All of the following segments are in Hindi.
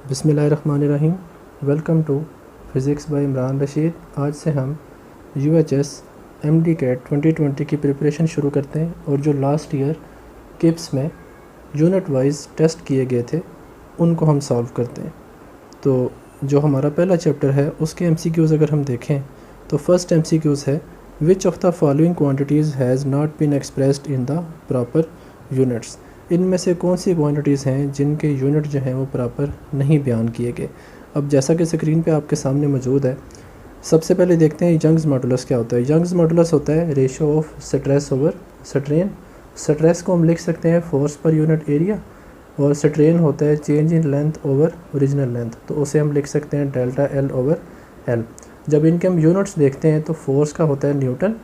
बिस्मिल्लाहिर्रहमानिर्रहीम। Welcome to physics by Imran Rashid. आज से हम UHS MD-CAT 2020 की प्रिपरेशन शुरू करते हैं और जो लास्ट ईयर किप्स में यूनिट वाइज टेस्ट किए गए थे उनको हम सॉल्व करते हैं। तो जो हमारा पहला चैप्टर है उसके MCQs अगर हम देखें तो फर्स्ट MCQs है which of the following quantities has not been expressed in the proper units. इनमें से कौन सी क्वांटिटीज़ हैं जिनके यूनिट जो हैं वो प्रॉपर नहीं बयान किए गए। अब जैसा कि स्क्रीन पे आपके सामने मौजूद है, सबसे पहले देखते हैं यंग्स मॉडुलस क्या होता है। यंग्स मॉडुलस होता है ratio of stress over strain. Stress को हम लिख सकते हैं फोर्स पर यूनिट एरिया और स्ट्रेन होता है change in length over original length, तो उसे हम लिख सकते हैं डेल्टा एल ओवर एल। जब इनके हम यूनिट्स देखते हैं तो फोर्स का होता है न्यूटन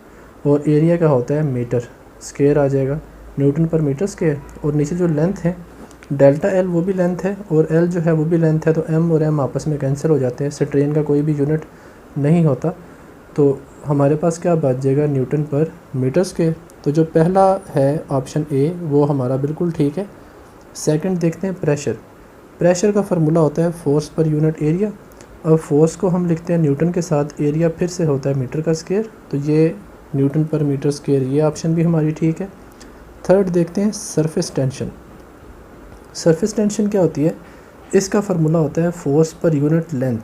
और एरिया का होता है मीटर स्क्वायर आ जाएगा, न्यूटन पर मीटर स्क्वायर। और नीचे जो लेंथ है डेल्टा एल वो भी लेंथ है और एल जो है वो भी लेंथ है, तो एम और एम आपस में कैंसिल हो जाते हैं। स्ट्रेन का कोई भी यूनिट नहीं होता, तो हमारे पास क्या बच जाएगा न्यूटन पर मीटर स्क्वायर। तो जो पहला है ऑप्शन ए वो हमारा बिल्कुल ठीक है। सेकंड देखते हैं प्रेशर। प्रेशर का फार्मूला होता है फोर्स पर यूनिट एरिया। अब फोर्स को हम लिखते हैं न्यूटन के साथ, एरिया फिर से होता है मीटर का स्क्वायर, तो ये न्यूटन पर मीटर स्क्वायर ये ऑप्शन भी हमारी ठीक है। थर्ड देखते हैं सरफेस टेंशन। सरफेस टेंशन क्या होती है, इसका फार्मूला होता है फोर्स पर यूनिट लेंथ।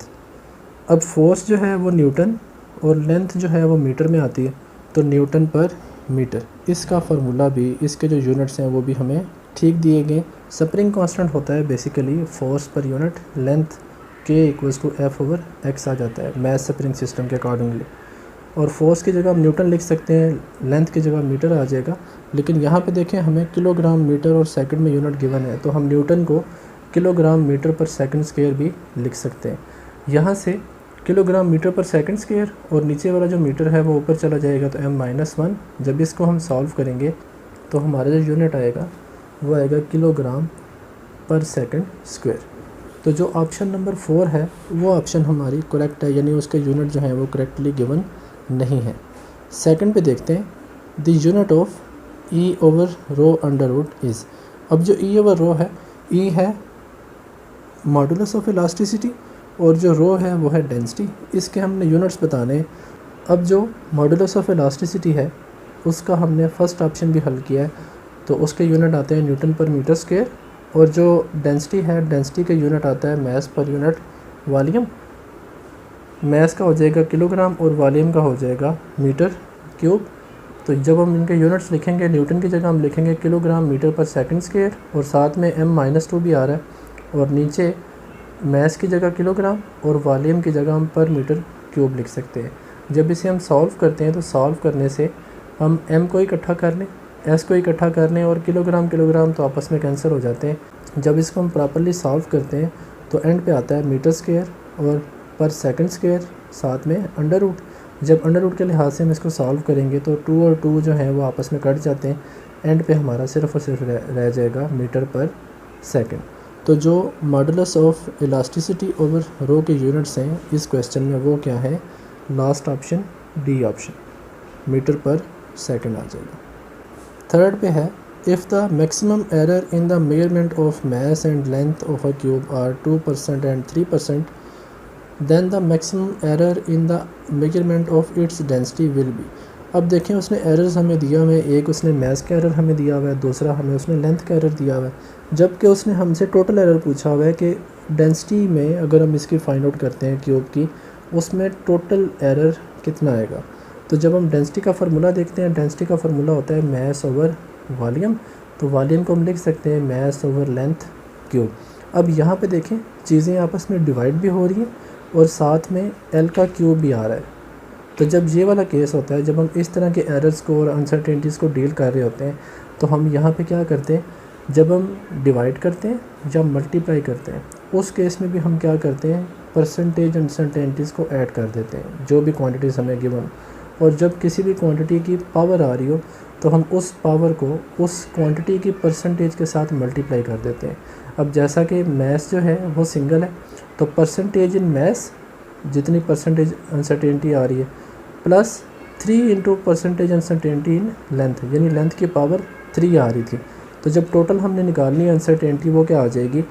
अब फोर्स जो है वो न्यूटन और लेंथ जो है वो मीटर में आती है, तो न्यूटन पर मीटर इसका फार्मूला भी, इसके जो यूनिट्स हैं वो भी हमें ठीक दिए गए। स्प्रिंग कांस्टेंट होता है basically force per unit length के equals to F over x आ जाता है मैथ स्प्रिंग सिस्टम के अकॉर्डिंगली। और फोर्स की जगह हम न्यूटन लिख सकते हैं, लेंथ की जगह मीटर आ जाएगा। लेकिन यहाँ पे देखें हमें किलोग्राम मीटर और सेकंड में यूनिट गिवन है, तो हम न्यूटन को kilogram metre per second square भी लिख सकते हैं। यहाँ से kilogram metre per second square और नीचे वाला जो मीटर है वो ऊपर चला जाएगा, तो m-1। जब इसको हम सॉल्व करेंगे तो हमारा जो यूनिट आएगा वो आएगा किलोग्राम पर सेकंड स्क्वायर। तो जो ऑप्शन नंबर 4 है वो ऑप्शन हमारी करेक्ट है, यानी उसके यूनिट जो हैं वो करेक्टली गिवन नहीं है। सेकंड पे देखते हैं the unit of E over rho under root is. अब जो ई ओवर रो है, ई है मॉडुलस ऑफ इलास्टिसिटी और जो रो है वो है डेंसिटी। इसके हमने यूनिट्स बताने हैं। अब जो मॉडुलस ऑफ इलास्टिसिटी है उसका हमने फर्स्ट ऑप्शन भी हल किया है, तो उसके यूनिट आते हैं न्यूटन पर मीटर स्क्वायर। और जो डेंसिटी है, डेंसिटी का यूनिट आता है मास पर यूनिट वॉल्यूम। मास का हो जाएगा किलोग्राम और वॉल्यूम का हो जाएगा मीटर क्यूब। तो जब हम इनके यूनिट्स लिखेंगे, न्यूटन की जगह हम लिखेंगे kilogram metre per second square और साथ में m-2 भी आ रहा है। और नीचे मास की जगह किलोग्राम और वॉल्यूम की जगह हम पर मीटर क्यूब लिख सकते हैं। जब इसे हम सॉल्व करते हैं तो सॉल्व करने से हम m को इकट्ठा कर लें, s को इकट्ठा कर लें और किलोग्राम किलोग्राम तो आपस में कैंसिल हो जाते हैं। जब इसको हम प्रॉपर्ली सॉल्व करते हैं तो एंड पे आता है मीटर स्क्वायर और पर सेकंड स्क्वायर साथ में अंडर रूट। जब अंडर रूट के लिहाज से हम इसको सॉल्व करेंगे तो 2 और 2 जो हैं वो आपस में कट जाते हैं। एंड पे हमारा सिर्फ और सिर्फ रह जाएगा मीटर पर सेकंड। तो जो modulus of elasticity over rho के यूनिट्स हैं इस क्वेश्चन में वो क्या है, last option D option, metre per second आ जाएगा। थर्ड पे है if the maximum error in the measurement of mass and length of a cube are 2% and 3%, then the maximum error in the measurement of its density will be. अब देखें उसने एरर्स हमें दिया हुआ है, एक उसने मास का एरर हमें दिया हुआ है, दूसरा हमें उसने लेंथ का एरर दिया हुआ है। जबकि उसने हमसे टोटल एरर पूछा हुआ है कि डेंसिटी में अगर हम इसकी फाइंड आउट करते हैं क्यूब की, उसमें टोटल एरर कितना आएगा। तो जब हम डेंसिटी का फार्मूला देखते हैं, डेंसिटी का फार्मूला होता है मास ओवर वॉल्यूम, तो वॉल्यूम को हम लिख सकते हैं मास ओवर लेंथ क्यूब। अब यहाँ पे देखें चीज़ें आपस में डिवाइड भी हो रही हैं और साथ में एल का क्यूब भी आ रहा है। तो जब ये वाला केस होता है, जब हम इस तरह के एरर्स को और अनसर्टेनिटीज़ को डील कर रहे होते हैं, तो हम यहाँ पे क्या करते हैं, जब हम डिवाइड करते हैं जब मल्टीप्लाई करते हैं उस केस में भी हम क्या करते हैं, परसेंटेज अनसर्टेनिटीज़ को ऐड कर देते हैं जो भी क्वांटिटीज़ हमें गिवन। और जब किसी भी क्वांटिटी की पावर आ रही हो तो हम उस पावर को उस क्वांटिटी की परसेंटेज के साथ मल्टीप्लाई कर देते हैं। अब जैसा कि मास जो है वो सिंगल है, तो परसेंटेज इन मास जितनी परसेंटेज अनसर्टेनिटी आ रही है plus 3 into percentage uncertainty in length, यानी लेंथ की पावर 3 आ रही थी। तो जब टोटल हमने निकालनी है अनसर्टेनिटी वो क्या आ जाएगी,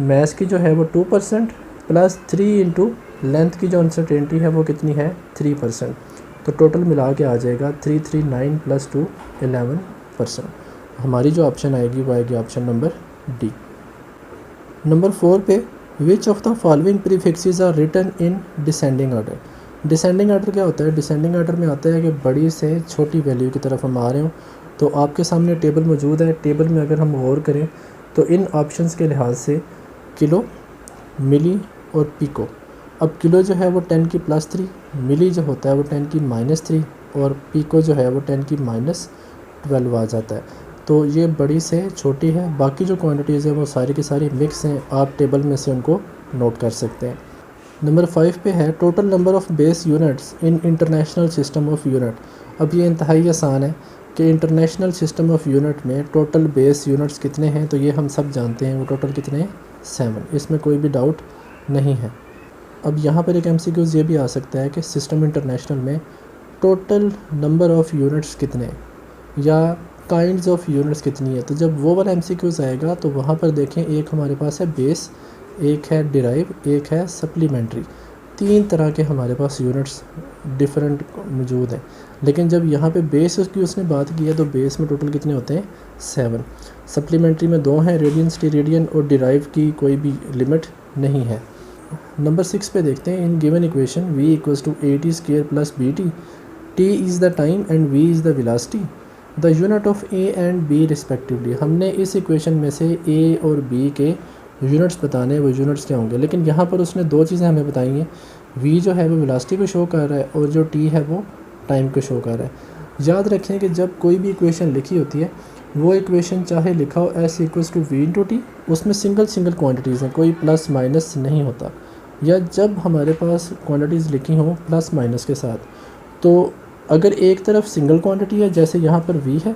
मैस की जो है वो 2% प्लस 3 इंटू लेंथ की जो अनसर्टेनिटी है वो कितनी है 3%। तो टोटल मिला के आ जाएगा 339 प्लस 2 11%। हमारी जो ऑप्शन आएगी वो आएगी ऑप्शन नंबर डी। नंबर 4 पे which of the following prefixes are written in descending order. Descending order क्या होता है? डिसेंडिंग ऑर्डर में आता है कि बड़ी से छोटी वैल्यू की तरफ हम आ रहे हों। तो आपके सामने टेबल मौजूद है, टेबल में अगर हम गौर करें तो इन ऑप्शंस के लिहाज से किलो, मिली और पिको। अब किलो जो है वो 10 की +3, मिली जो होता है वो 10 की -3 और पिको जो है वो 10 की -12 आ जाता है। तो ये बड़ी से छोटी है, बाकी जो क्वांटिटीज़ है वो सारी की सारी मिक्स हैं। आप टेबल में से उनको नोट कर सकते हैं। नंबर 5 पे है total number of base units in international system of unit. अब ये इंतहाई आसान है कि इंटरनेशनल सिस्टम ऑफ यूनिट में टोटल बेस यूनिट्स कितने हैं, तो ये हम सब जानते हैं। वो टोटल कितने हैं 7, इसमें कोई भी डाउट नहीं है। अब यहाँ पर एक MCQs ये भी आ सकता है कि सिस्टम इंटरनेशनल में टोटल नंबर ऑफ़ यूनिट्स कितने हैं या काइंड्स ऑफ यूनिट्स कितनी है। तो जब वो वाला MCQs आएगा तो वहाँ पर देखें, एक हमारे पास है बेस, एक है डिराइव, एक है सप्लीमेंट्री। 3 तरह के हमारे पास यूनिट्स डिफरेंट मौजूद हैं। लेकिन जब यहाँ पे बेस की उसने बात की है तो बेस में टोटल कितने होते हैं 7। सप्लीमेंट्री में 2 हैं, रेडियन, स्टेरेडियन, और डिराइव की कोई भी लिमिट नहीं है। नंबर 6 पे देखते हैं in given equation v = at² + bt, t is the time and v is the velocity, the unit of a and b respectively. हमने इस इक्वेशन में से a और b के यूनिट्स बताने, वो यूनिट्स क्या होंगे। लेकिन यहाँ पर उसने 2 चीज़ें हमें बताई हैं। v जो है वो वेलोसिटी को शो कर रहा है और जो t है वो टाइम को शो कर रहा है। याद रखें कि जब कोई भी इक्वेशन लिखी होती है, वो इक्वेशन चाहे लिखा हो s = v × t, उसमें सिंगल क्वांटिटीज़ हैं, कोई प्लस माइनस नहीं होता। या जब हमारे पास क्वांटिटीज़ लिखी हों प्लस माइनस के साथ, तो अगर एक तरफ सिंगल क्वांटिटी है जैसे यहाँ पर v है,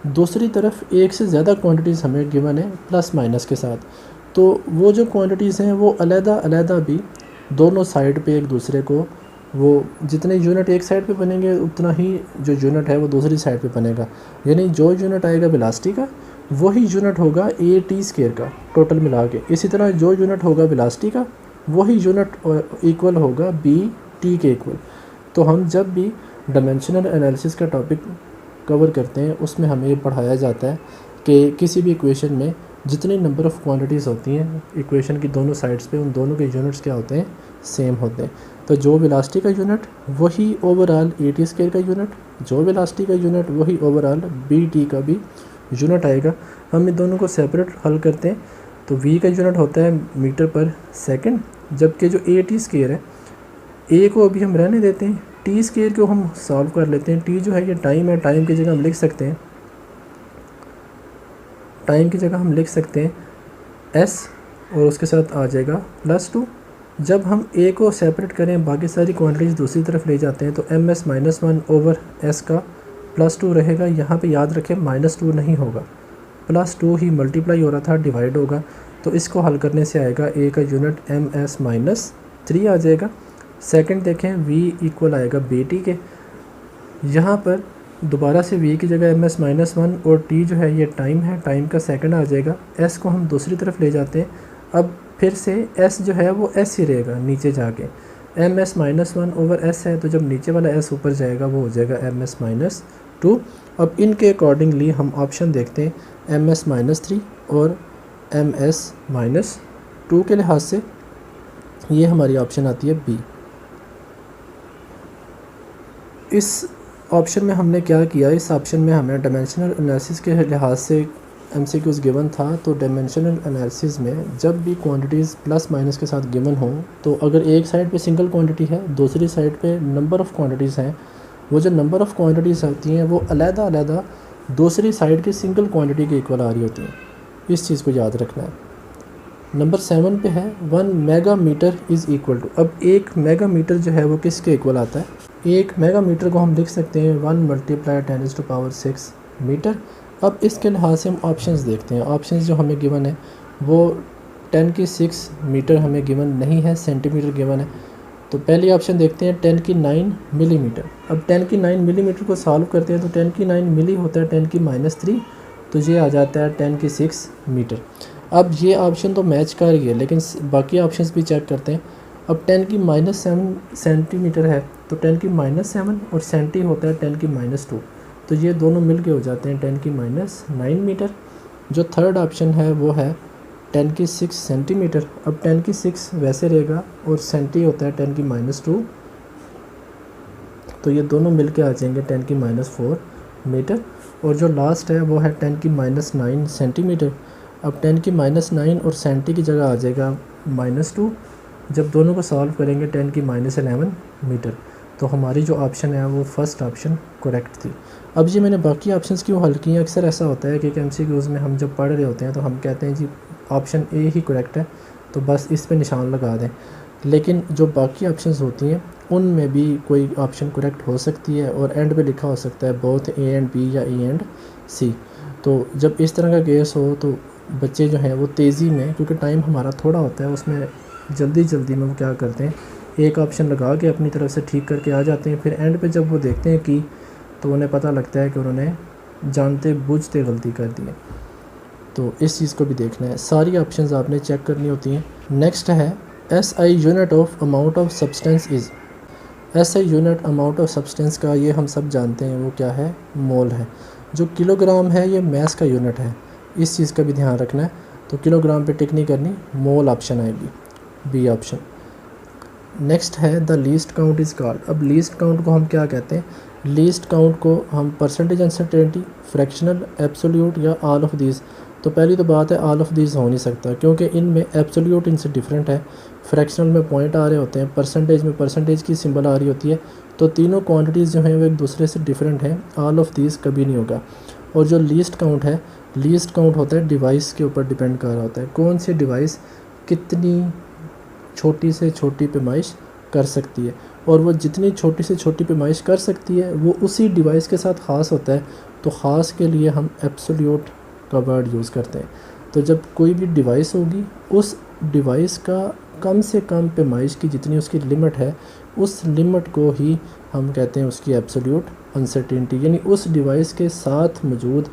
दूसरी तरफ एक से ज़्यादा क्वांटिटीज़ हमें गिवन है प्लस माइनस के साथ, तो वो जो क्वांटिटीज़ हैं वो अलग-अलग भी दोनों साइड पे एक दूसरे को, वो जितने यूनिट एक साइड पे बनेंगे उतना ही जो यूनिट है वो दूसरी साइड पे बनेगा। यानी जो यूनिट आएगा वेलोसिटी का वही यूनिट होगा at² का टोटल मिला के। इसी तरह जो यूनिट होगा वेलोसिटी का वही यूनिट इक्वल होगा bt के इक्वल। तो हम जब भी डायमेंशनल एनालिसिस का टॉपिक कवर करते हैं उसमें हमें ये पढ़ाया जाता है कि किसी भी इक्वेशन में जितनी नंबर ऑफ़ क्वांटिटीज़ होती हैं इक्वेशन की दोनों साइड्स पे, उन दोनों के यूनिट्स क्या होते हैं सेम होते हैं। तो जो वेलोसिटी का यूनिट वही ओवरऑल at² का यूनिट, जो वेलोसिटी का यूनिट वही ओवरऑल bt का भी यूनिट आएगा। हम इन दोनों को सेपरेट हल करते हैं। तो v का यूनिट होता है मीटर पर सेकंड, जबकि जो at² है, a को अभी हम रहने देते हैं, t² को हम सॉल्व कर लेते हैं। t जो है ये टाइम है, टाइम की जगह हम लिख सकते हैं, टाइम की जगह हम लिख सकते हैं s और उसके साथ आ जाएगा +2। जब हम a को सेपरेट करें, बाकी सारी क्वांटिटीज़ दूसरी तरफ ले जाते हैं, तो ms - 1 ओवर s का +2 रहेगा। यहाँ पे याद रखें -2 नहीं होगा, +2 ही मल्टीप्लाई हो रहा था, डिवाइड होगा। तो इसको हल करने से आएगा a का यूनिट ms - 3 आ जाएगा। सेकंड देखें v इक्वल आएगा bt के, यहाँ पर दोबारा से v की जगह ms - 1 और t जो है ये टाइम है, टाइम का सेकंड आ जाएगा। s को हम दूसरी तरफ ले जाते हैं, अब फिर से s जो है वो s ही रहेगा नीचे जाके, ms - 1 ओवर s है, तो जब नीचे वाला s ऊपर जाएगा वो हो जाएगा ms - 2। अब इनके अकॉर्डिंगली हम ऑप्शन देखते हैं ms - 3 और ms - 2 के लिहाज से ये हमारी ऑप्शन आती है बी। इस ऑप्शन में हमने क्या किया, इस ऑप्शन में हमें डायमेंशनल एनालिसिस के लिहाज से MCQs गिवन था। तो डायमेंशनल एनालिसिस में जब भी क्वांटिटीज़ प्लस माइनस के साथ गिवन हो, तो अगर एक साइड पे सिंगल क्वांटिटी है, दूसरी साइड पे नंबर ऑफ़ क्वांटिटीज़ हैं, वो जो नंबर ऑफ़ क्वांटिटीज़ होती हैं वो अलग-अलग दूसरी साइड की सिंगल क्वांटिटी के इक्वल आ रही होती हैं। इस चीज़ को याद रखना है। नंबर 7 पे है 1 मेगामीटर इज़ इक्वल टू। अब 1 मेगामीटर जो है वो किसके इक्वल आता है? 1 मेगामीटर को हम लिख सकते हैं 1 × 10⁻⁶ मीटर। अब इसके लिहाज से हम ऑप्शंस देखते हैं। ऑप्शंस जो हमें गिवन है वो 10⁶ मीटर हमें गिवन नहीं है, सेंटीमीटर गिवन है। तो पहली ऑप्शन देखते हैं 10⁹ मिलीमीटर। अब 10⁹ मिलीमीटर को सॉल्व करते हैं तो 10⁹ मिली होता है 10⁻³ तो ये आ जाता है 10⁶ मीटर। अब ये ऑप्शन तो मैच कर रही है, लेकिन बाकी ऑप्शंस भी चेक करते हैं। अब 10 की -7 सेंटीमीटर है, तो 10 की -7 और सेंटी होता है 10 की -2, तो ये दोनों मिल के हो जाते हैं 10 की -9 मीटर। जो थर्ड ऑप्शन है वो है 10 की 6 सेंटीमीटर। अब 10 की 6 वैसे रहेगा और सेंटी होता है 10 की -2, तो ये दोनों मिल के आ जाएंगे 10 की -4 मीटर। और जो लास्ट है वो है 10 की -9 सेंटीमीटर। अब 10 की -9 और सेंटी की जगह आ जाएगा -2। जब दोनों को सॉल्व करेंगे 10 की -11 मीटर, तो हमारी जो ऑप्शन है वो फर्स्ट ऑप्शन करेक्ट थी। अब ये मैंने बाकी ऑप्शंस क्यों हल किए, अक्सर ऐसा होता है कि MCQs में हम जब पढ़ रहे होते हैं तो हम कहते हैं जी ऑप्शन ए ही करेक्ट है, तो बस इस पे निशान लगा दें। लेकिन जो बाकी ऑप्शंस होती हैं उनमें भी कोई ऑप्शन करेक्ट हो सकती है और एंड पे लिखा हो सकता है बोथ ए एंड बी या ए एंड सी। तो जब इस तरह का केस हो तो बच्चे जो हैं वो तेज़ी में, क्योंकि टाइम हमारा थोड़ा होता है, उसमें जल्दी में वो क्या करते हैं, एक ऑप्शन लगा के अपनी तरफ से ठीक करके आ जाते हैं। फिर एंड पे जब वो देखते हैं कि, तो उन्हें पता लगता है कि उन्होंने जानते बूझते गलती कर दी है। तो इस चीज़ को भी देखना है, सारी ऑप्शंस आपने चेक करनी होती हैं। नेक्स्ट है SI unit of amount of substance is. SI unit amount of substance का ये हम सब जानते हैं, वो क्या है, मोल है। जो किलोग्राम है ये मैस का यूनिट है, इस चीज़ का भी ध्यान रखना है। तो किलोग्राम पे टिक नहीं करनी, मोल ऑप्शन आएगी, बी ऑप्शन। नेक्स्ट है the least count is called. अब लीस्ट काउंट को हम क्या कहते हैं, लीस्ट काउंट को हम परसेंटेज अनसर्टेनिटी, फ्रैक्शनल, एब्सोल्यूट या ऑल ऑफ दीज। तो पहली तो बात है ऑल ऑफ दीज हो नहीं सकता, क्योंकि इनमें एब्सोल्यूट इनसे डिफरेंट है, फ्रैक्शनल में पॉइंट आ रहे होते हैं, परसेंटेज में परसेंटेज की सिंबल आ रही होती है, तो तीनों क्वांटिटीज़ जो हैं वो एक दूसरे से डिफरेंट हैं, ऑल ऑफ दीज कभी नहीं होगा। और जो लीस्ट काउंट है, लीस्ट काउंट होता है डिवाइस के ऊपर डिपेंड कर रहा होता है, कौन सी डिवाइस कितनी छोटी से छोटी पैमाइश कर सकती है, और वो जितनी छोटी से छोटी पैमाइश कर सकती है वो उसी डिवाइस के साथ ख़ास होता है। तो ख़ास के लिए हम एब्सोल्यूट का वर्ड यूज़ करते हैं। तो जब कोई भी डिवाइस होगी, उस डिवाइस का कम से कम पैमाइश की जितनी उसकी लिमिट है, उस लिमिट को ही हम कहते हैं उसकी एब्सोल्यूट अनसर्टेनिटी, यानी उस डिवाइस के साथ मौजूद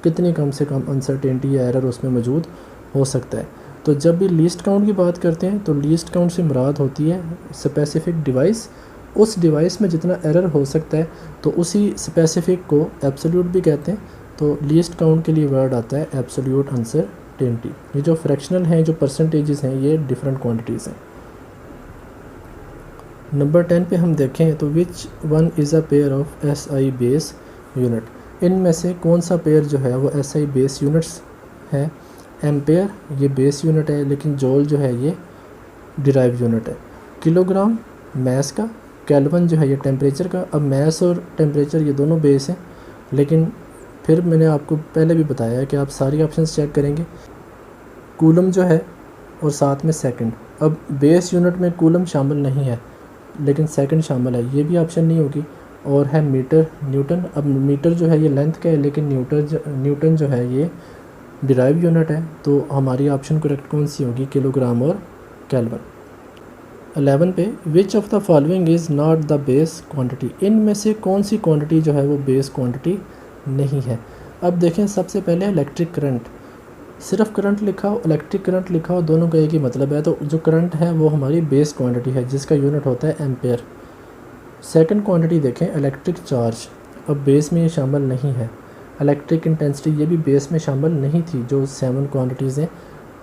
कितनी कम से कम अनसर्टेनिटी या एरर उसमें मौजूद हो सकता है। तो जब भी लीस्ट काउंट की बात करते हैं तो लीस्ट काउंट से मुराद होती है स्पेसिफिक डिवाइस, उस डिवाइस में जितना एरर हो सकता है तो उसी स्पेसिफिक को एब्सोल्यूट भी कहते हैं। तो लीस्ट काउंट के लिए वर्ड आता है एब्सोल्यूट अनसर्टेनिटी। ये जो फ्रैक्शनल हैं, जो परसेंटेजेस हैं, ये डिफरेंट क्वांटिटीज़ हैं। नंबर 10 पे हम देखें तो which one is a pair of SI base unit. इनमें से कौन सा पेयर जो है वो SI बेस यूनिट्स है। एम्पेयर ये बेस यूनिट है, लेकिन जॉल जो है ये डिराइव यूनिट है। किलोग्राम मैस का, केल्विन जो है ये टेम्परेचर का। अब मैस और टेम्परेचर ये दोनों बेस हैं, लेकिन फिर मैंने आपको पहले भी बताया है कि आप सारी ऑप्शंस चेक करेंगे। कूलम जो है और साथ में सेकंड। अब बेस यूनिट में कूलम शामिल नहीं है, लेकिन सेकंड शामिल है, ये भी ऑप्शन नहीं होगी। और है मीटर, न्यूटन। अब मीटर जो है ये लेंथ का है, लेकिन न्यूटन जो है ये डिराइव यूनिट है। तो हमारी ऑप्शन करेक्ट कौन सी होगी, किलोग्राम और केल्विन। 11 पे which of the following is not the base quantity. इनमें से कौन सी क्वांटिटी जो है वो बेस क्वांटिटी नहीं है। अब देखें, सबसे पहले इलेक्ट्रिक करंट, सिर्फ करंट लिखा हो, इलेक्ट्रिक करंट लिखा हो, दोनों का एक ही मतलब है। तो जो करंट है वो हमारी बेस क्वांटिटी है, जिसका यूनिट होता है एम्पेयर। सेकंड क्वांटिटी देखें इलेक्ट्रिक चार्ज, अब बेस में ये शामिल नहीं है। इलेक्ट्रिक इंटेंसिटी ये भी बेस में शामिल नहीं थी, जो 7 क्वांटिटीज़ हैं।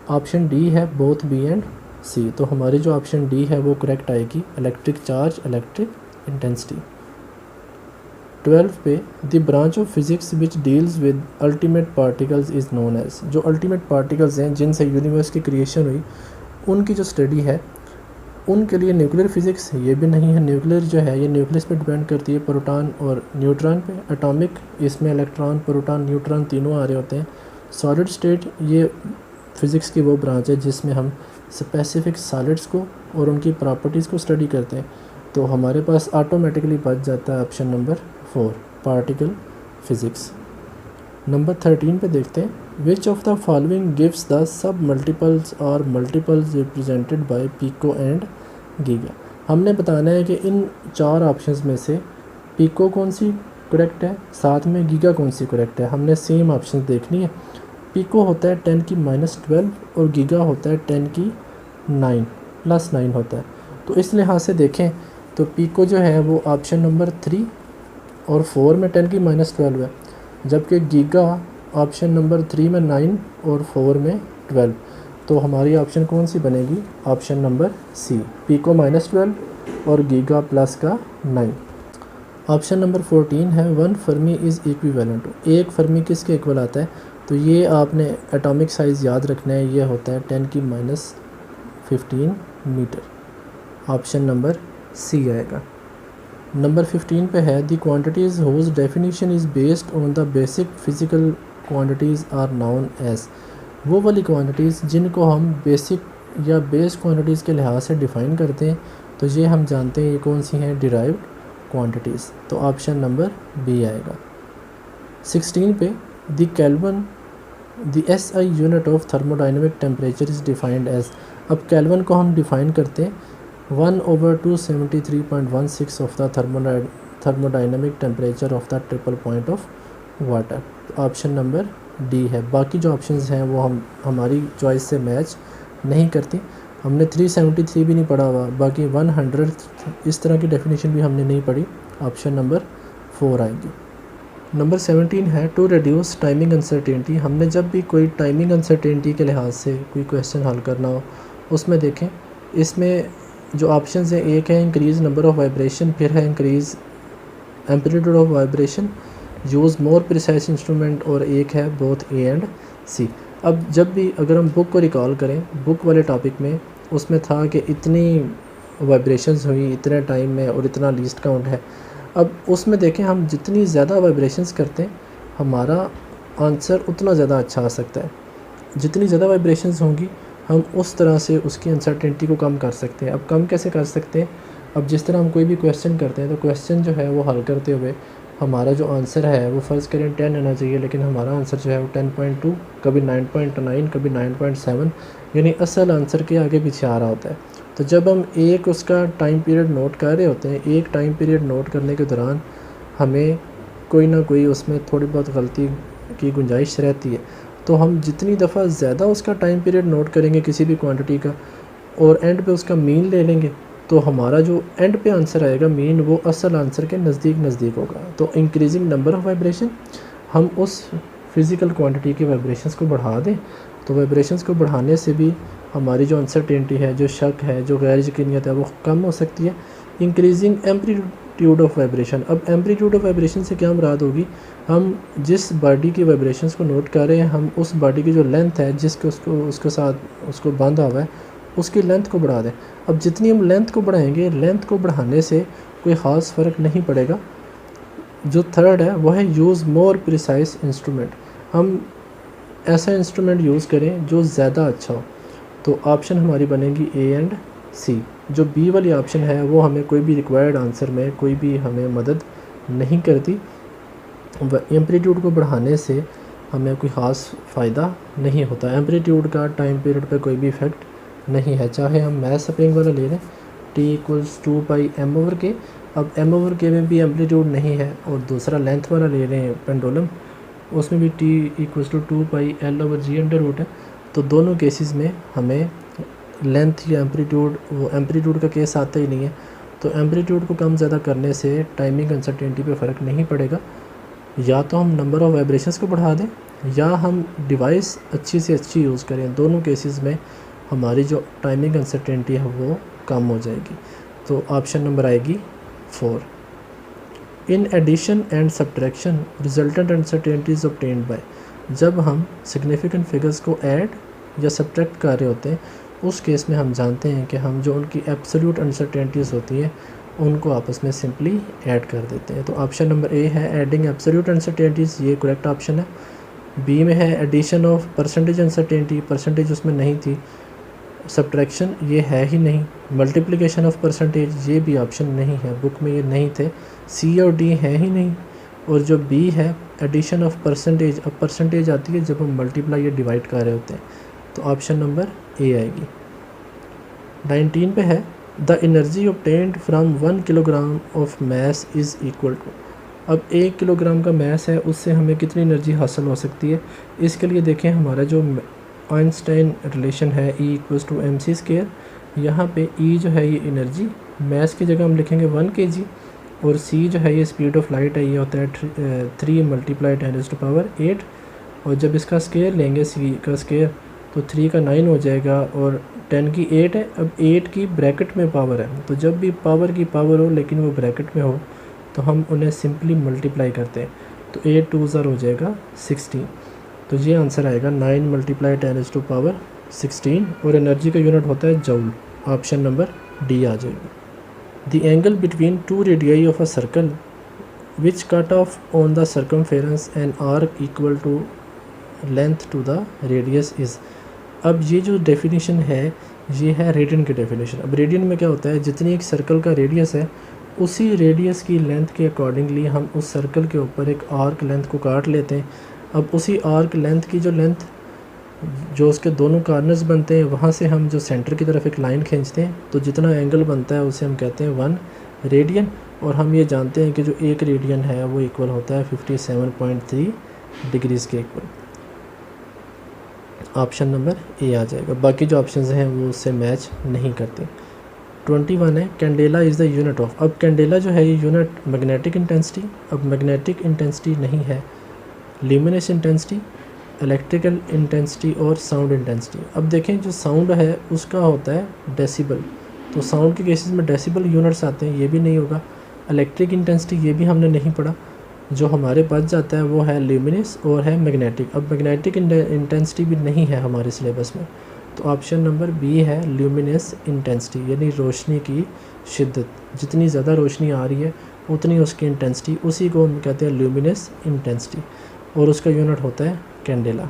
ऑप्शन डी है बोथ बी एंड सी। तो हमारी जो ऑप्शन डी है वो करेक्ट आएगी, इलेक्ट्रिक चार्ज, इलेक्ट्रिक इंटेंसिटी। 12 पे the branch of physics which deals with ultimate particles is known as. जो अल्टीमेट पार्टिकल्स हैं जिनसे यूनिवर्स की क्रिएशन हुई, उनकी जो स्टडी है, उनके लिए न्यूक्लियर फिज़िक्स ये भी नहीं है। न्यूक्लियर जो है ये न्यूक्लियस पे डिपेंड करती है, प्रोटॉन और न्यूट्रॉन पे। एटॉमिक, इसमें इलेक्ट्रॉन, प्रोटॉन, न्यूट्रॉन तीनों आ रहे होते हैं। सॉलिड स्टेट ये फ़िज़िक्स की वो ब्रांच है जिसमें हम स्पेसिफिक सॉलिड्स को और उनकी प्रॉपर्टीज़ को स्टडी करते हैं। तो हमारे पास ऑटोमेटिकली बच जाता है option number 4, particle physics. Number 13 पे देखते हैं, which of the following gives the sub multiples और multiples represented by pico and giga. हमने बताना है कि इन 4 ऑप्शंस में से पिको कौन सी करेक्ट है, साथ में गीगा कौन सी करेक्ट है। हमने सेम ऑप्शन देखनी है। पिको होता है 10 की -12 और गीगा होता है 10 की 9 +9 होता है। तो इस लिहाज से देखें तो पिको जो है वो ऑप्शन नंबर 3 और 4 में 10 की -12 है, जबकि गीगा ऑप्शन नंबर 3 में 9 और 4 में 12। तो हमारी ऑप्शन कौन सी बनेगी? ऑप्शन नंबर सी, पिको -12 और गीगा प्लस का 9। ऑप्शन नंबर 14 है 1 फर्मी इज़ इक्विवेलेंट टू, एक फर्मी किसके इक्वल आता है? तो ये आपने एटॉमिक साइज़ याद रखना है, ये होता है 10 की -15 मीटर। ऑप्शन नंबर सी आएगा। नंबर 15 पे है the quantities whose definition is based on the basic physical quantities are known as, वो वाली क्वांटिटीज़ जिनको हम बेसिक या बेस क्वांटिटीज़ के लिहाज से डिफ़ाइन करते हैं, तो ये हम जानते हैं ये कौन सी हैं? Derived quantities. तो ऑप्शन नंबर बी आएगा। 16 पे the kelvin the SI unit of thermodynamic temperature is defined as, अब केल्विन को हम डिफ़ाइन करते हैं 1/273.16 of the thermodynamic temperature of the triple point of water. Option number D है। बाकी जो ऑप्शंस हैं वो हमारी चॉइस से मैच नहीं करती। हमने 373 भी नहीं पढ़ा हुआ, बाकी 100 इस तरह की डेफिनेशन भी हमने नहीं पढ़ी। ऑप्शन नंबर 4 आएगी। नंबर 17 है टू रिड्यूस टाइमिंग अनसर्टेनिटी। हमने जब भी कोई टाइमिंग अनसर्टेनिटी के लिहाज से कोई क्वेश्चन हल करना हो, उसमें देखें इसमें जो ऑप्शंस हैं, एक है इंक्रीज़ नंबर ऑफ़ वाइब्रेशन, फिर है increase amplitude of vibration, use more precise instrument, और एक है बोथ ए एंड सी। अब जब भी अगर हम बुक को रिकॉल करें, बुक वाले टॉपिक में उसमें था कि इतनी वाइब्रेशंस हुई इतने टाइम में और इतना लीस्ट काउंट है। अब उसमें देखें हम जितनी ज़्यादा वाइब्रेशंस करते हैं हमारा आंसर उतना ज़्यादा अच्छा आ सकता है। जितनी ज़्यादा वाइब्रेशंस होंगी हम उस तरह से उसकी अनसर्टेनिटी को कम कर सकते हैं। अब कम कैसे कर सकते हैं? अब जिस तरह हम कोई भी क्वेश्चन करते हैं तो क्वेश्चन जो है वो हल करते हुए हमारा जो आंसर है वो फ़र्ज़ करें 10 आना चाहिए, लेकिन हमारा आंसर जो है वो 10.2, कभी 9.9, कभी 9.7, यानी असल आंसर के आगे पीछे आ रहा होता है। तो जब हम एक उसका टाइम पीरियड नोट कर रहे होते हैं, एक टाइम पीरियड नोट करने के दौरान हमें कोई ना कोई उसमें थोड़ी बहुत गलती की गुंजाइश रहती है। तो हम जितनी दफ़ा ज़्यादा उसका टाइम पीरियड नोट करेंगे किसी भी क्वांटिटी का और एंड पे उसका मीन ले लेंगे, तो हमारा जो एंड पे आंसर आएगा मीन, वो असल आंसर के नज़दीक होगा। तो इंक्रीजिंग नंबर ऑफ़ वाइब्रेशन, हम उस फिज़िकल क्वांटिटी के वाइब्रेशंस को बढ़ा दें, तो वाइब्रेशंस को बढ़ाने से भी हमारी जो अनसर्टेनिटी है, जो शक है, जो गैर यकीनियत है, वो कम हो सकती है। इंक्रीजिंग एम्पलीट्यूड ऑफ वाइब्रेशन, अब एम्पलीट्यूड ऑफ वाइब्रेशन से क्या मुराद होगी? हम जिस बॉडी की वाइब्रेशंस को नोट कर रहे हैं, हम उस बॉडी की जो लेंथ है जिसके उसके साथ उसको बांधा हुआ है, उसकी लेंथ को बढ़ा दें। अब जितनी हम लेंथ को बढ़ाएंगे, लेंथ को बढ़ाने से कोई ख़ास फ़र्क नहीं पड़ेगा। जो थर्ड है वो है यूज़ मोर प्रिसाइज इंस्ट्रूमेंट, हम ऐसा इंस्ट्रूमेंट यूज़ करें जो ज़्यादा अच्छा हो। तो ऑप्शन हमारी बनेगी ए एंड सी। जो बी वाली ऑप्शन है वो हमें कोई भी रिक्वायर्ड आंसर में कोई भी हमें मदद नहीं करती। एम्पलीट्यूड को बढ़ाने से हमें कोई ख़ास फ़ायदा नहीं होता। एम्पलीट्यूड का टाइम पीरियड पे कोई भी इफ़ेक्ट नहीं है। चाहे हम मैथ स्प्रिंग वाला ले लें T=2πm/k, अब m/k में भी एम्पलीट्यूड नहीं है, और दूसरा लेंथ वाला ले लें पेंडुलम, उसमें भी T=2πL/g है। तो दोनों केसेस में हमें लेंथ या एम्पलीट्यूड, वो एम्पलीट्यूड का केस आता ही नहीं है। तो एम्पलीट्यूड को कम ज़्यादा करने से टाइमिंग अनसर्टेनिटी पे फ़र्क नहीं पड़ेगा। या तो हम नंबर ऑफ़ वाइब्रेशंस को बढ़ा दें या हम डिवाइस अच्छी से अच्छी यूज़ करें, दोनों केसेस में हमारी जो टाइमिंग अनसर्टेनिटी है वो कम हो जाएगी। तो ऑप्शन नंबर आएगी 4। In addition and subtraction resultant uncertainty is obtained by, जब हम सिग्निफिकेंट फिगर्स को ऐड या सब्ट्रैक्ट कर रहे होते हैं, उस केस में हम जानते हैं कि हम जो उनकी एब्सोल्यूट अनसर्टेनिटीज़ होती हैं उनको आपस में सिंपली ऐड कर देते हैं। तो ऑप्शन नंबर ए है एडिंग एब्सोल्यूट अनसर्टेनिटीज़, ये करेक्ट ऑप्शन है। बी में है addition of percentage uncertainty, percentage उसमें नहीं थी। सब्ट्रैक्शन ये है ही नहीं। मल्टीप्लिकेशन ऑफ परसेंटेज, ये भी ऑप्शन नहीं है, बुक में ये नहीं थे। सी और डी है ही नहीं। और जो बी है एडिशन ऑफ परसेंटेज, अब परसेंटेज आती है जब हम मल्टीप्लाई या डिवाइड कर रहे होते हैं। तो ऑप्शन नंबर ए आएगी। 19 पे है the energy obtained from 1 kilogram of mass is equal to, अब 1 किलोग्राम का मैस है, उससे हमें कितनी एनर्जी हासिल हो सकती है। इसके लिए देखें हमारा जो आइंस्टाइन रिलेशन है E=mc²। यहाँ पे E जो है ये एनर्जी, मैस की जगह हम लिखेंगे 1 kg, और C जो है ये स्पीड ऑफ लाइट है, ये होता है 3 × 10⁸ और जब इसका स्केयर लेंगे C का स्केयर तो 3 का 9 हो जाएगा और 10 की 8 है। अब 8 की ब्रैकेट में पावर है, तो जब भी पावर की पावर हो लेकिन वो ब्रैकेट में हो तो हम उन्हें सिंपली मल्टीप्लाई करते हैं, तो 8 2 हो जाएगा 16। तो ये आंसर आएगा 9 × 10⁻16 और एनर्जी का यूनिट होता है जूल। ऑप्शन नंबर डी आ जाएगा। The angle between 2 radii of a circle which cut off on the circumference and arc equal to length to the radius is. अब ये जो डेफिनेशन है ये है रेडियन की डेफिनेशन। अब रेडियन में क्या होता है, जितनी एक सर्कल का रेडियस है उसी रेडियस की लेंथ के अकॉर्डिंगली हम उस सर्कल के ऊपर एक आर्क लेंथ को काट लेते हैं। अब उसी आर्क लेंथ की जो लेंथ जो उसके दोनों कार्नर्स बनते हैं वहाँ से हम जो सेंटर की तरफ एक लाइन खींचते हैं, तो जितना एंगल बनता है उसे हम कहते हैं 1 रेडियन। और हम ये जानते हैं कि जो 1 रेडियन है वो इक्वल होता है 57.3 डिग्रीज़ के इक्वल। ऑप्शन नंबर ए आ जाएगा। बाकी जो ऑप्शंस हैं वो उससे मैच नहीं करते। 21 है candela is the unit of. अब कैंडेला जो है ये यूनिट मैग्नेटिक इंटेंसिटी। अब मैग्नेटिक इंटेंसिटी नहीं है, ल्यूमिनस इंटेंसिटी, इलेक्ट्रिकल इंटेंसिटी और साउंड इंटेंसिटी। अब देखें जो साउंड है उसका होता है डेसिबल, तो साउंड के केसेस में डेसिबल यूनिट्स आते हैं, ये भी नहीं होगा। इलेक्ट्रिक इंटेंसिटी ये भी हमने नहीं पढ़ा। जो हमारे बच जाता है वो है ल्यूमिनस और है मैग्नेटिक। अब मैग्नेटिक इंटेंसिटी भी नहीं है हमारे सिलेबस में, तो ऑप्शन नंबर बी है ल्यूमिनस इंटेंसिटी, यानी रोशनी की शिद्दत। जितनी ज़्यादा रोशनी आ रही है उतनी उसकी इंटेंसिटी, उसी को हम कहते हैं ल्यूमिनस इंटेंसिटी, और उसका यूनिट होता है candela.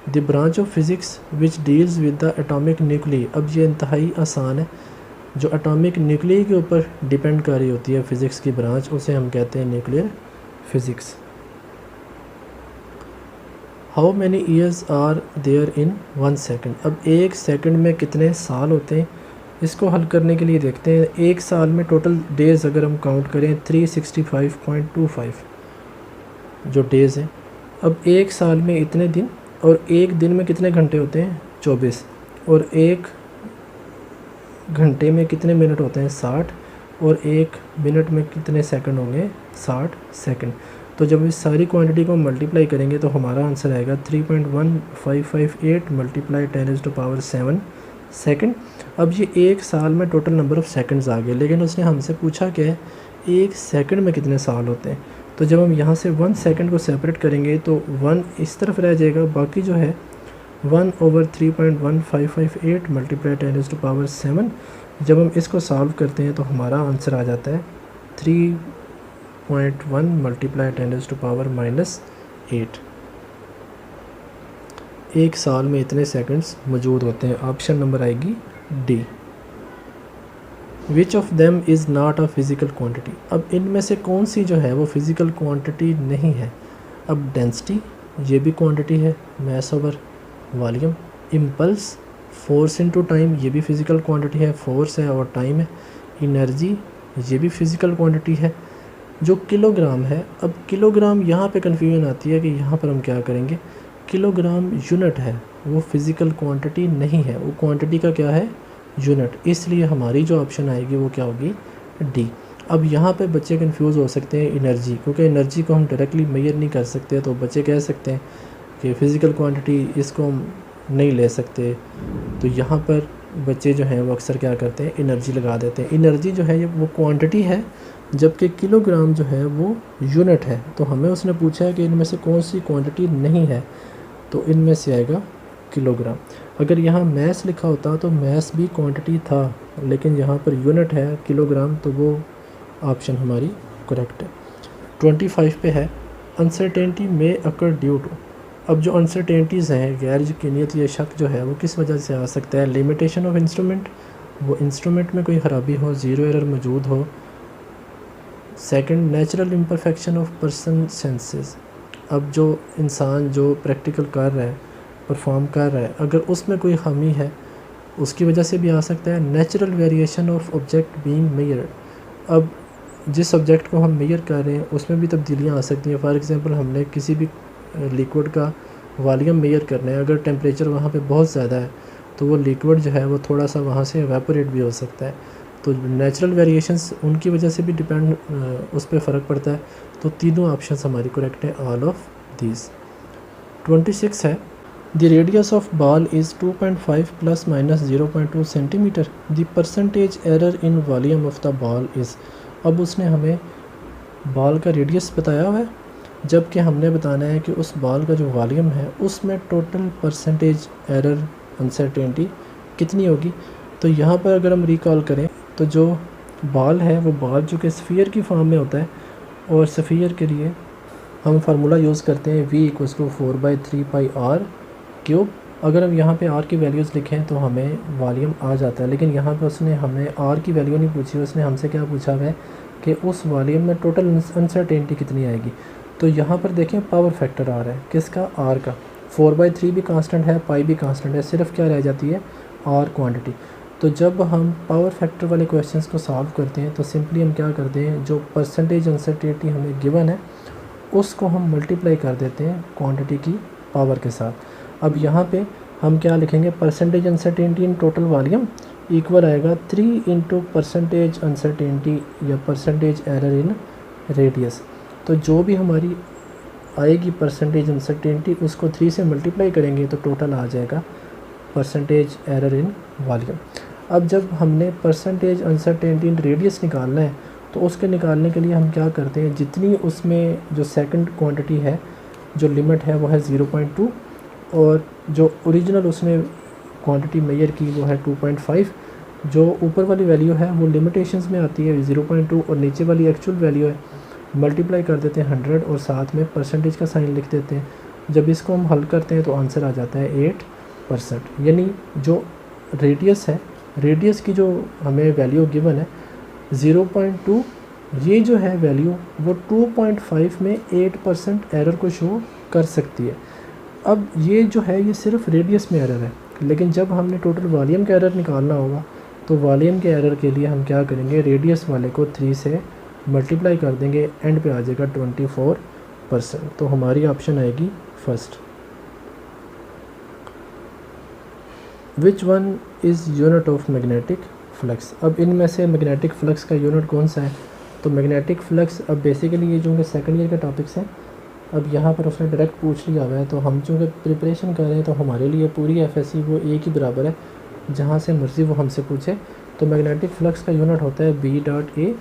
The branch of physics which deals with the atomic nuclei. अब ये इंतहाई आसान है, जो एटॉमिक न्यूक्ली के ऊपर डिपेंड कर रही होती है फ़िज़िक्स की ब्रांच, उसे हम कहते हैं nuclear physics. How many years are there in 1 second. अब 1 सेकंड में कितने साल होते हैं, इसको हल करने के लिए देखते हैं। 1 साल में टोटल डेज़ अगर हम काउंट करें 365.25 जो डेज़ हैं। अब 1 साल में इतने दिन, और 1 दिन में कितने घंटे होते हैं 24, और 1 घंटे में कितने मिनट होते हैं 60, और 1 मिनट में कितने सेकंड होंगे 60 सेकंड। तो जब इस सारी क्वांटिटी को मल्टीप्लाई करेंगे तो हमारा आंसर आएगा 3.1558 × 10⁻7 सेकंड। अब ये 1 साल में टोटल नंबर ऑफ़ सेकंड्स आ गए, लेकिन उसने हमसे पूछा कि 1 सेकंड में कितने साल होते हैं। तो जब हम यहाँ से 1 सेकंड को सेपरेट करेंगे तो 1 इस तरफ रह जाएगा, बाकी जो है 1/3.1558 × 10⁻7। जब हम इसको सॉल्व करते हैं तो हमारा आंसर आ जाता है 3.1 × 10⁻−8। 1 साल में इतने सेकंड्स मौजूद होते हैं। ऑप्शन नंबर आएगी D. Which of them is not a physical quantity. अब इनमें से कौन सी जो है वो फिज़िकल क्वांटिटी नहीं है। अब डेंसिटी ये भी क्वांटिटी है, मास over volume. Impulse, force into time, ये भी फिज़िकल क्वांटिटी है, फोर्स है और टाइम है। एनर्जी ये भी फिज़िकल क्वांटिटी है। जो किलोग्राम है, अब किलोग्राम यहाँ पे कन्फ्यूजन आती है कि यहाँ पर हम क्या करेंगे। किलोग्राम यूनिट है, वो फिज़िकल क्वांटिटी नहीं है, वो क्वांटिटी का क्या है यूनिट। इसलिए हमारी जो ऑप्शन आएगी वो क्या होगी डी। अब यहाँ पे बच्चे कंफ्यूज हो सकते हैं एनर्जी, क्योंकि एनर्जी को हम डायरेक्टली मेजर नहीं कर सकते, तो बच्चे कह सकते हैं कि फ़िज़िकल क्वांटिटी इसको हम नहीं ले सकते। तो यहाँ पर बच्चे जो हैं वो अक्सर क्या करते हैं एनर्जी लगा देते हैं। एनर्जी जो है ये वो क्वांटिटी है, जबकि किलोग्राम जो है वो यूनिट है। तो हमें उसने पूछा है कि इनमें से कौन सी क्वांटिटी नहीं है, तो इनमें से आएगा किलोग्राम। अगर यहाँ मैस लिखा होता तो मैस भी क्वांटिटी था, लेकिन यहाँ पर यूनिट है किलोग्राम, तो वो ऑप्शन हमारी करेक्ट है। 25 पे है अनसर्टेनिटी में अकर ड्यू टू। अब जो अनसर्टेनिटीज़ हैं, गैर यकीनियत या शक जो है वो किस वजह से आ सकता है। लिमिटेशन ऑफ इंस्ट्रूमेंट, वो इंस्ट्रूमेंट में कोई ख़राबी हो, ज़ीरो एरर मौजूद हो। Second, natural imperfection of person senses. अब जो इंसान जो प्रैक्टिकल कर रहा है, परफॉर्म कर रहा है, अगर उसमें कोई खामी है उसकी वजह से भी आ सकता है। Natural variation of object being measured. अब जिस सब्जेक्ट को हम मेजर कर रहे हैं उसमें भी तब्दीलियाँ आ सकती हैं। फॉर एग्ज़ाम्पल हमने किसी भी लिक्विड का वॉल्यूम मेजर करना है, अगर टेम्परेचर वहाँ पे बहुत ज़्यादा है तो वो लिक्विड जो है वो थोड़ा सा वहाँ से एवेपोरेट भी हो सकता है। तो नेचुरल वेरिएशंस उनकी वजह से भी डिपेंड उस पर फ़र्क पड़ता है। तो तीनों ऑप्शंस हमारी करेक्ट हैं, ऑल ऑफ दीज। 26 है, the radius of ball is 2.5 plus minus 0.2 centimetre, the percentage error in volume of the ball is. अब उसने हमें बॉल का रेडियस बताया हुआ है, जबकि हमने बताना है कि उस बॉल का जो वॉल्यूम है उसमें टोटल परसेंटेज एरर अनसर्टेनिटी कितनी होगी। तो यहाँ पर अगर हम रिकॉल करें तो जो बॉल है वो बॉल जो कि स्फीयर की फॉर्म में होता है, और स्फीयर के लिए हम फार्मूला यूज़ करते हैं v = 4/3πr³। अगर हम यहाँ पे r की वैल्यूज़ लिखें तो हमें वॉल्यूम आ जाता है, लेकिन यहाँ पे उसने हमें r की वैल्यू नहीं पूछी, उसने हमसे क्या पूछा है कि उस वॉल्यूम में टोटल अनसर्टेनिटी कितनी आएगी। तो यहाँ पर देखें पावर फैक्टर आ रहा है किसका, r का। 4/3 भी कांस्टेंट है, पाई भी कांस्टेंट है, सिर्फ क्या रह जाती है, r क्वांटिटी। तो जब हम पावर फैक्टर वाले क्वेश्चंस को सॉल्व करते हैं तो सिंपली हम क्या करते हैं, जो परसेंटेज अनसर्टेनिटी हमें गिवन है उसको हम मल्टीप्लाई कर देते हैं क्वांटिटी की पावर के साथ। अब यहाँ पे हम क्या लिखेंगे, percentage uncertainty in total volume equal आएगा 3 इंटू परसेंटेज अनसर्टेनिटी या परसेंटेज एरर इन रेडियस। तो जो भी हमारी आएगी परसेंटेज अनसर्टेनिटी उसको 3 से मल्टीप्लाई करेंगे तो टोटल आ जाएगा परसेंटेज एरर इन वॉल्यूम। अब जब हमने परसेंटेज अनसर्टेनिटी इन रेडियस निकालना है तो उसके निकालने के लिए हम क्या करते हैं, जितनी उसमें जो सेकंड क्वांटिटी है, जो लिमिट है वो है 0.2, और जो ओरिजिनल उसने क्वांटिटी मेजर की वो है 2.5। जो ऊपर वाली वैल्यू है वो लिमिटेशंस में आती है 0.2, और नीचे वाली एक्चुअल वैल्यू है, मल्टीप्लाई कर देते हैं 100 और साथ में परसेंटेज का साइन लिख देते हैं। जब इसको हम हल करते हैं तो आंसर आ जाता है 8%। यानी जो रेडियस है, रेडियस की जो हमें वैल्यू गिवन है 0.2, ये जो है वैल्यू वो 2.5 में 8% एरर को शो कर सकती है। अब ये जो है ये सिर्फ रेडियस में एरर है, लेकिन जब हमने टोटल वॉल्यूम का एरर निकालना होगा तो वॉल्यूम के एरर के लिए हम क्या करेंगे, रेडियस वाले को 3 से मल्टीप्लाई कर देंगे, एंड पे आ जाएगा 24%। तो हमारी ऑप्शन आएगी first. Which one is unit of magnetic flux. अब इनमें से मैग्नेटिक फ्लक्स का यूनिट कौन सा है, तो मैग्नेटिक फ्लक्स, अब बेसिकली ये जो कि सेकंड ईयर के टॉपिक्स हैं, अब यहाँ पर उसने डायरेक्ट पूछ लिया हुआ है, तो हम चूँकि प्रिपरेशन कर रहे हैं तो हमारे लिए पूरी एफएससी वो एक ही बराबर है, जहाँ से मर्ज़ी वो हमसे पूछे। तो मैग्नेटिक फ्लक्स का यूनिट होता है B.A।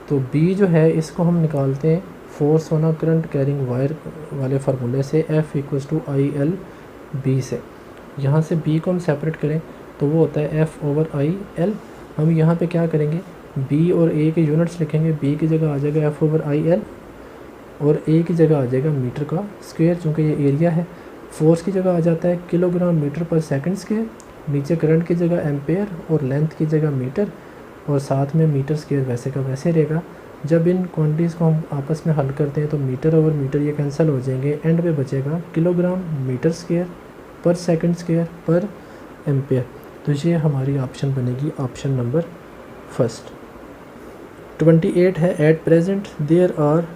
तो B जो है इसको हम निकालते हैं force on a current carrying wire वाले फार्मूले से, F = IL/B से। यहाँ से B को हम सेपरेट करें तो वो होता है F/IL। हम यहाँ पे क्या करेंगे, B और A के यूनिट्स लिखेंगे। B की जगह आ जाएगा F/IL और A की जगह आ जाएगा मीटर का स्क्वायर, चूँकि ये एरिया है। फोर्स की जगह आ जाता है kilogram metre per second square, नीचे करंट की जगह एम्पेयर और लेंथ की जगह मीटर, और साथ में मीटर स्क्वायर वैसे का वैसे रहेगा। जब इन क्वांटिटीज़ को हम आपस में हल करते हैं तो मीटर और मीटर ये कैंसिल हो जाएंगे, एंड पे बचेगा किलोग्राम मीटर स्क्वायर पर सेकंड स्क्वायर पर एम्पेयर। तो ये हमारी ऑप्शन बनेगी, ऑप्शन नंबर फर्स्ट। 28 है, at present there are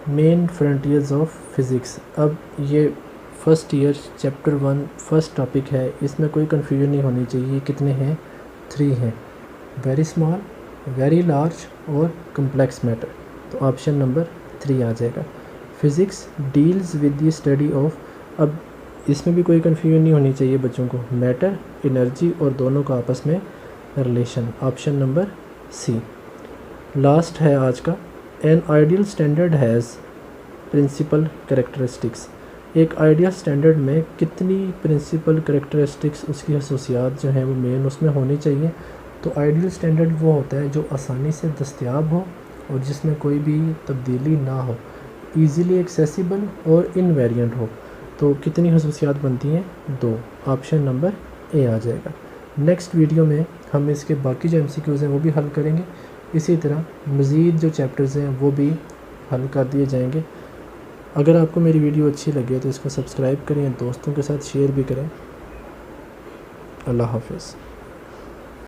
main frontiers of physics. अब ये first year chapter 1 first topic है, इसमें कोई कन्फ्यूजन नहीं होनी चाहिए। कितने हैं, 3 हैं, वेरी स्मॉल, वेरी लार्ज और कम्प्लेक्स मैटर। तो ऑप्शन नंबर 3 आ जाएगा। Physics deals with the study of, अब इसमें भी कोई कन्फ्यूजन नहीं होनी चाहिए बच्चों को, मैटर, एनर्जी और दोनों का आपस में relation. Option number C. Last है आज का, an ideal standard has principle characteristics. एक आइडियल स्टैंडर्ड में कितनी प्रिंसिपल कैरेक्टरिस्टिक्स, उसकी खसूसियात जो हैं वो मेन उसमें होनी चाहिए। तो आइडियल स्टैंडर्ड वो होता है जो आसानी से दस्तयाब हो और जिसमें कोई भी तब्दीली ना हो, ईज़िली एक्सेसिबल और इनवेरिएंट हो। तो कितनी खसूसियात बनती हैं, 2। ऑप्शन नंबर ए आ जाएगा। नेक्स्ट वीडियो में हम इसके बाकी जो MCQs हैं वो भी हल करेंगे। इसी तरह मज़ीद जो चैप्टर्स हैं वो भी हल कर दिए जाएंगे। अगर आपको मेरी वीडियो अच्छी लगे तो इसको सब्सक्राइब करें, दोस्तों के साथ शेयर भी करें। अल्लाह हाफ़िज़।